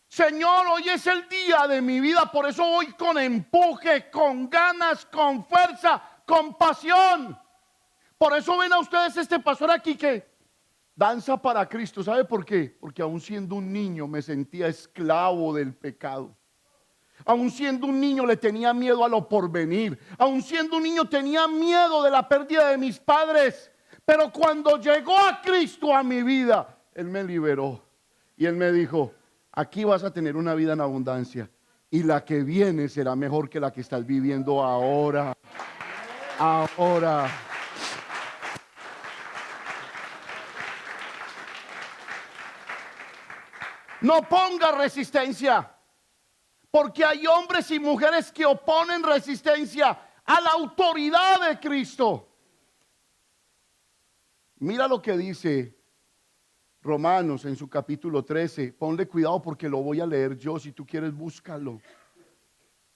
Señor, hoy es el día de mi vida, por eso voy con empuje, con ganas, con fuerza, con pasión. Por eso ven a ustedes este pastor aquí que danza para Cristo. ¿Sabe por qué? Porque aún siendo un niño me sentía esclavo del pecado. Aún siendo un niño le tenía miedo a lo porvenir. Aún siendo un niño tenía miedo de la pérdida de mis padres. Pero cuando llegó a Cristo a mi vida, Él me liberó. Y Él me dijo: aquí vas a tener una vida en abundancia. Y la que viene será mejor que la que estás viviendo ahora. Ahora. No ponga resistencia. Porque hay hombres y mujeres que oponen resistencia a la autoridad de Cristo. Mira lo que dice Romanos en su capítulo 13. Ponle cuidado porque lo voy a leer yo. Si tú quieres, búscalo.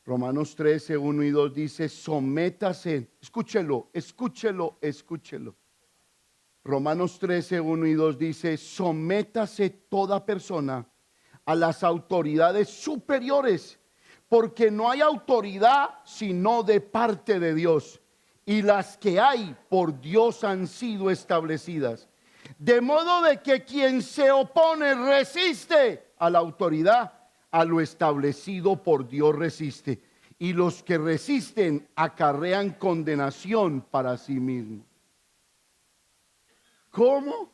Romanos 13, 1 y 2 dice: sométase. Escúchelo, escúchelo, escúchelo. Romanos 13, 1 y 2 dice: sométase toda persona a las autoridades superiores, porque no hay autoridad sino de parte de Dios, y las que hay por Dios han sido establecidas. De modo de que quien se opone resiste a la autoridad, a lo establecido por Dios resiste, y los que resisten acarrean condenación para sí mismos. ¿Cómo?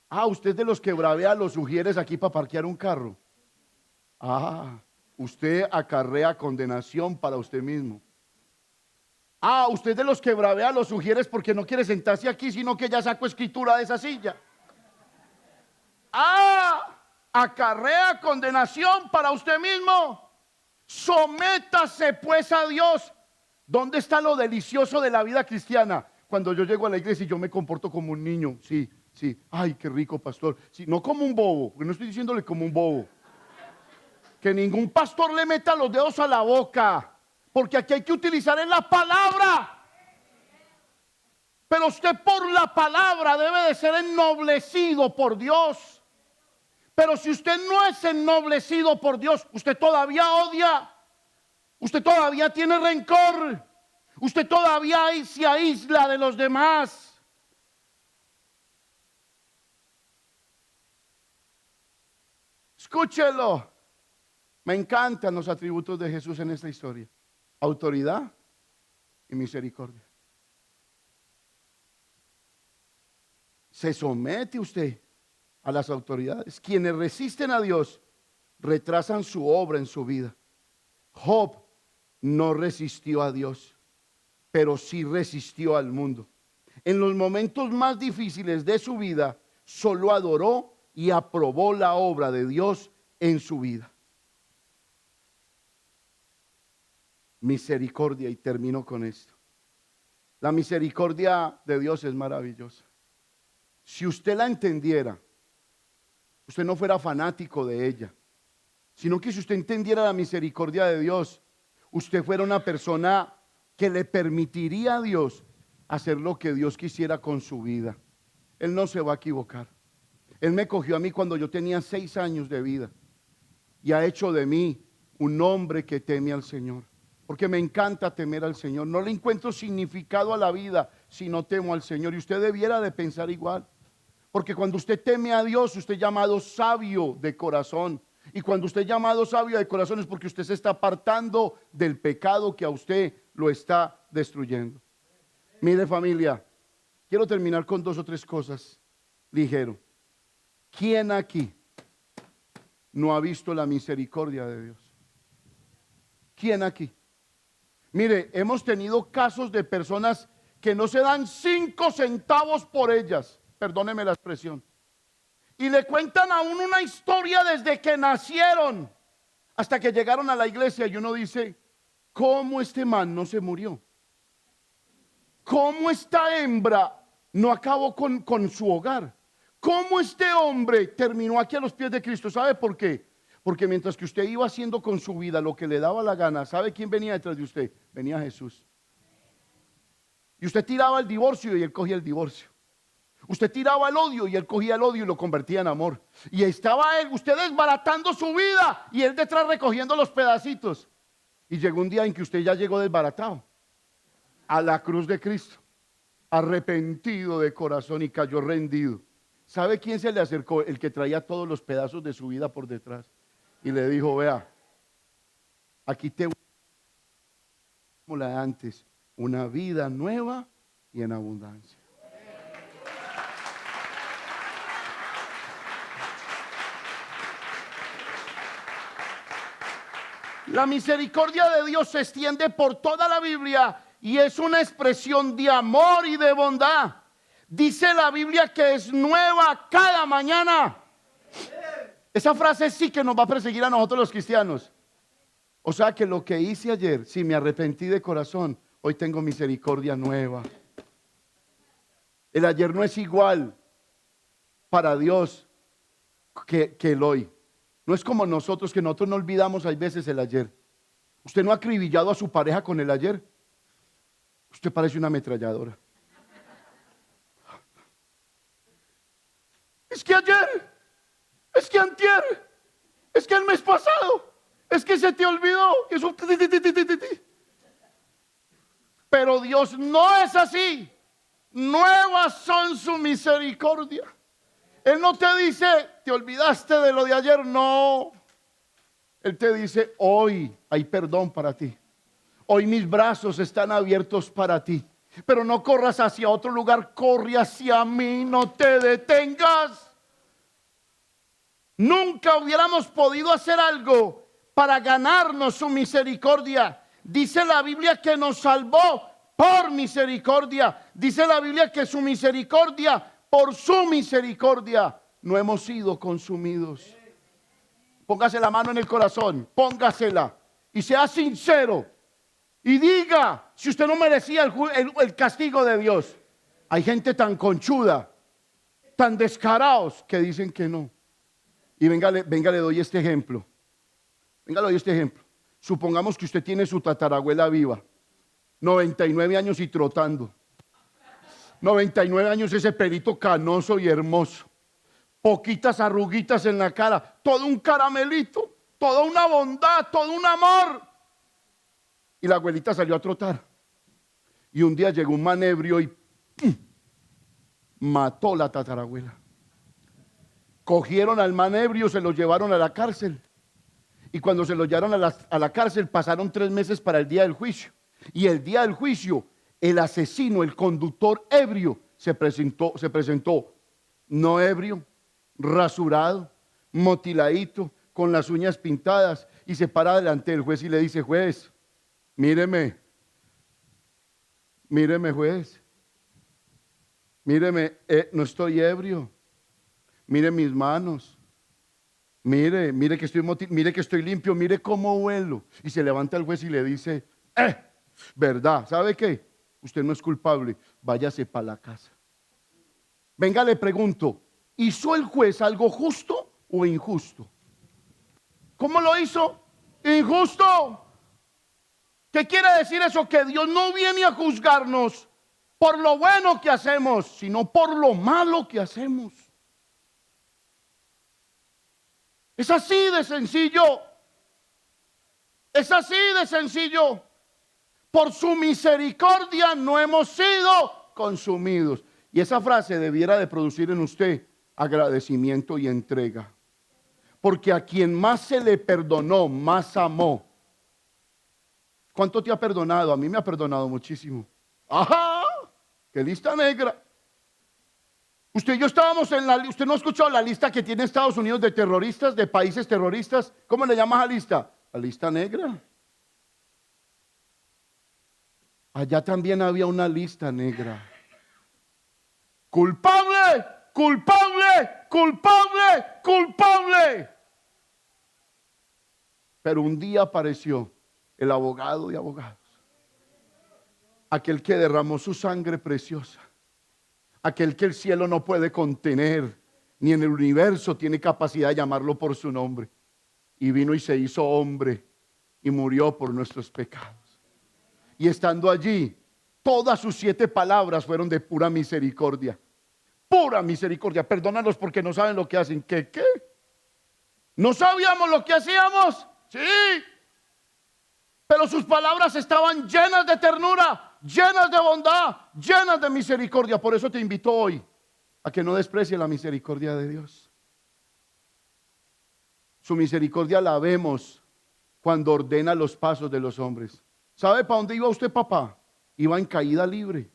Usted de los que bravea a los ujieres aquí para parquear un carro. Usted acarrea condenación para usted mismo. Usted de los que bravea a los ujieres porque no quiere sentarse aquí, sino que ya sacó escritura de esa silla. Acarrea condenación para usted mismo. Sométase pues a Dios. ¿Dónde está lo delicioso de la vida cristiana? Cuando yo llego a la iglesia y yo me comporto como un niño, sí. Ay, qué rico, pastor. Sí, no como un bobo, porque no estoy diciéndole como un bobo. Que ningún pastor le meta los dedos a la boca, porque aquí hay que utilizar en la palabra. Pero usted por la palabra debe de ser ennoblecido por Dios. Pero si usted no es ennoblecido por Dios, usted todavía odia, usted todavía tiene rencor, usted todavía se aísla de los demás. Escúchelo. Me encantan los atributos de Jesús en esta historia: autoridad y misericordia. Se somete usted a las autoridades. Quienes resisten a Dios retrasan su obra en su vida. Job no resistió a Dios, pero sí resistió al mundo. En los momentos más difíciles de su vida, solo adoró y aprobó la obra de Dios en su vida. Misericordia, y termino con esto. La misericordia de Dios es maravillosa. Si usted la entendiera, usted no fuera fanático de ella, sino que si usted entendiera la misericordia de Dios, usted fuera una persona que le permitiría a Dios hacer lo que Dios quisiera con su vida. Él no se va a equivocar. Él me cogió a mí cuando yo tenía 6 años de vida y ha hecho de mí un hombre que teme al Señor. Porque me encanta temer al Señor. No le encuentro significado a la vida si no temo al Señor. Y usted debiera de pensar igual. Porque cuando usted teme a Dios, usted es llamado sabio de corazón. Y cuando usted es llamado sabio de corazón es porque usted se está apartando del pecado que a usted lo está destruyendo. Mire, familia, quiero terminar con 2 o 3 cosas ligero. ¿Quién aquí no ha visto la misericordia de Dios? ¿Quién aquí? Mire, hemos tenido casos de personas que no se dan 5 centavos por ellas, perdóneme la expresión, y le cuentan a uno una historia desde que nacieron hasta que llegaron a la iglesia, y uno dice: ¿cómo este man no se murió? ¿Cómo esta hembra no acabó con su hogar? ¿Cómo este hombre terminó aquí a los pies de Cristo? ¿Sabe por qué? Porque mientras que usted iba haciendo con su vida lo que le daba la gana, ¿sabe quién venía detrás de usted? Venía Jesús. Y usted tiraba el divorcio y él cogía el divorcio. Usted tiraba el odio y él cogía el odio y lo convertía en amor. Y estaba él, usted desbaratando su vida y él detrás recogiendo los pedacitos. Y llegó un día en que usted ya llegó desbaratado a la cruz de Cristo, arrepentido de corazón, y cayó rendido. ¿Sabe quién se le acercó? El que traía todos los pedazos de su vida por detrás. Y le dijo: vea, aquí te como la de antes, una vida nueva y en abundancia. La misericordia de Dios se extiende por toda la Biblia y es una expresión de amor y de bondad. Dice la Biblia que es nueva cada mañana. Esa frase sí que nos va a perseguir a nosotros los cristianos. O sea que lo que hice ayer, si me arrepentí de corazón, hoy tengo misericordia nueva. El ayer no es igual para Dios que el hoy. No es como nosotros, que nosotros no olvidamos hay veces el ayer. Usted no ha acribillado a su pareja con el ayer. Usted parece una ametralladora. Es que ayer, es que antier, es que el mes pasado, es que se te olvidó. Eso. Pero Dios no es así. Nuevas son su misericordia. Él no te dice: te olvidaste de lo de ayer. No. Él te dice: hoy hay perdón para ti. Hoy mis brazos están abiertos para ti. Pero no corras hacia otro lugar, corre hacia mí, no te detengas. Nunca hubiéramos podido hacer algo para ganarnos su misericordia. Dice la Biblia que nos salvó por misericordia. Dice la Biblia que su misericordia, por su misericordia, no hemos sido consumidos. Póngase la mano en el corazón, póngasela y sea sincero. Y diga si usted no merecía el castigo de Dios. Hay gente tan conchuda, tan descarados, que dicen que no. Y venga, le doy este ejemplo. Venga, le doy este ejemplo. Supongamos que usted tiene su tatarabuela viva, 99 años y trotando. 99 años, ese pelito canoso y hermoso. poquitas arruguitas en la cara, todo un caramelito, toda una bondad, todo un amor. Y la abuelita salió a trotar. Y un día llegó un man ebrio y mató la tatarabuela. Cogieron al man ebrio, se lo llevaron a la cárcel. Y cuando se lo llevaron a la cárcel, pasaron 3 meses para el día del juicio. Y el día del juicio, el asesino, el conductor ebrio, se presentó no ebrio, rasurado, motiladito, con las uñas pintadas, y se para delante del juez y le dice: juez, míreme, juez, míreme, no estoy ebrio, mire mis manos, mire que estoy limpio, mire cómo huelo. Y se levanta el juez y le dice: verdad, ¿sabe qué? Usted no es culpable, váyase para la casa. Venga, le pregunto, ¿hizo el juez algo justo o injusto? ¿Cómo lo hizo? Injusto. ¿Qué quiere decir eso? Que Dios no viene a juzgarnos por lo bueno que hacemos, sino por lo malo que hacemos. Es así de sencillo. Es así de sencillo. Por su misericordia no hemos sido consumidos. Y esa frase debiera de producir en usted agradecimiento y entrega. Porque a quien más se le perdonó, más amó. ¿Cuánto te ha perdonado? A mí me ha perdonado muchísimo. ¡Ajá! ¡Qué lista negra! Usted y yo estábamos en la lista. ¿Usted no ha escuchado la lista que tiene Estados Unidos de terroristas, de países terroristas? ¿Cómo le llamas a la lista? La lista negra. Allá también había una lista negra. Culpable, culpable, culpable, culpable. Pero un día apareció el abogado de abogados, aquel que derramó su sangre preciosa, aquel que el cielo no puede contener, ni en el universo tiene capacidad de llamarlo por su nombre. Y vino y se hizo hombre y murió por nuestros pecados. Y estando allí, todas sus 7 palabras fueron de pura misericordia. Pura misericordia. Perdónalos porque no saben lo que hacen. ¿Qué? ¿No sabíamos lo que hacíamos? Sí. Pero sus palabras estaban llenas de ternura, llenas de bondad, llenas de misericordia. Por eso te invito hoy a que no desprecie la misericordia de Dios. Su misericordia la vemos cuando ordena los pasos de los hombres. ¿Sabe para dónde iba usted, papá? Iba en caída libre.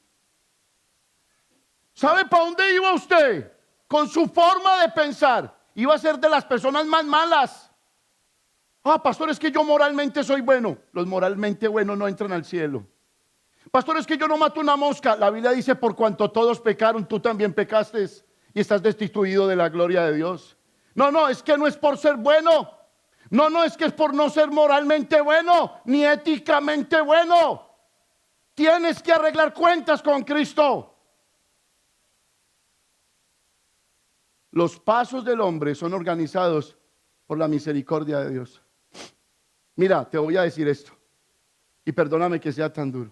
¿Sabe para dónde iba usted? Con su forma de pensar, iba a ser de las personas más malas. Pastor, es que yo moralmente soy bueno. Los moralmente buenos no entran al cielo. Pastor, es que yo no mato una mosca. La Biblia dice: por cuanto todos pecaron, tú también pecaste y estás destituido de la gloria de Dios. No, es que no es por ser bueno. No, es que es por no ser moralmente bueno, ni éticamente bueno. Tienes que arreglar cuentas con Cristo. Los pasos del hombre son organizados por la misericordia de Dios. Mira, te voy a decir esto, y perdóname que sea tan duro.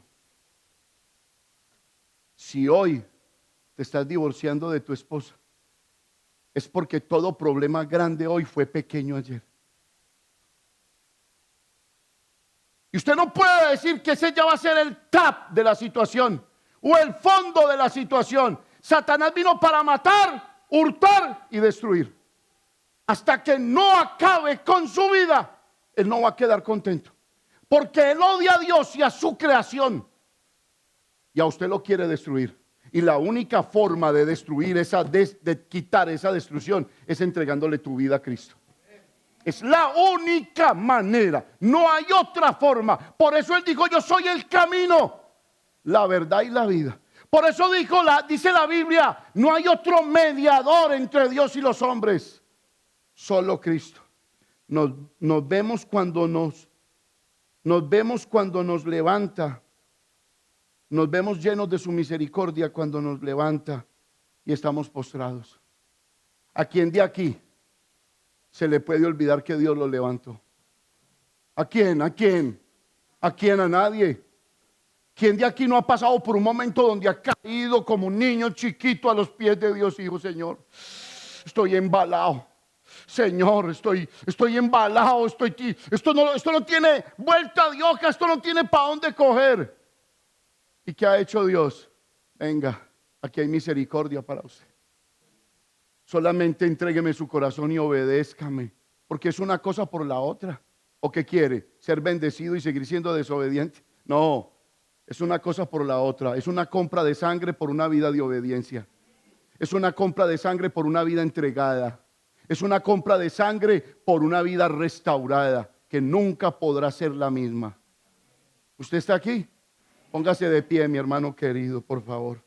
Si hoy te estás divorciando de tu esposa, es porque todo problema grande hoy fue pequeño ayer. Y usted no puede decir que ese ya va a ser el tap de la situación o el fondo de la situación. Satanás vino para matar, hurtar y destruir. Hasta que no acabe con su vida, él no va a quedar contento. Porque él odia a Dios y a su creación. Y a usted lo quiere destruir. Y la única forma de destruir de quitar esa destrucción es entregándole tu vida a Cristo. Es la única manera. No hay otra forma. Por eso él dijo: yo soy el camino, la verdad y la vida. Por eso dice la Biblia: no hay otro mediador entre Dios y los hombres, solo Cristo. Nos vemos cuando nos levanta. Nos vemos llenos de su misericordia cuando nos levanta y estamos postrados. ¿A quién de aquí se le puede olvidar que Dios lo levantó? ¿A quién? ¿A quién? ¿A quién? A nadie. ¿Quién de aquí no ha pasado por un momento donde ha caído como un niño chiquito a los pies de Dios y dijo: Señor, estoy embalado. Señor, estoy embalado, esto no tiene vuelta de hoja, esto no tiene para dónde coger. ¿Y qué ha hecho Dios? Venga, aquí hay misericordia para usted. Solamente entrégueme su corazón y obedézcame, porque es una cosa por la otra. ¿O qué quiere? ¿Ser bendecido y seguir siendo desobediente? No, es una cosa por la otra. Es una compra de sangre por una vida de obediencia. Es una compra de sangre por una vida entregada. Es una compra de sangre por una vida restaurada, que nunca podrá ser la misma. ¿Usted está aquí? Póngase de pie, mi hermano querido, por favor.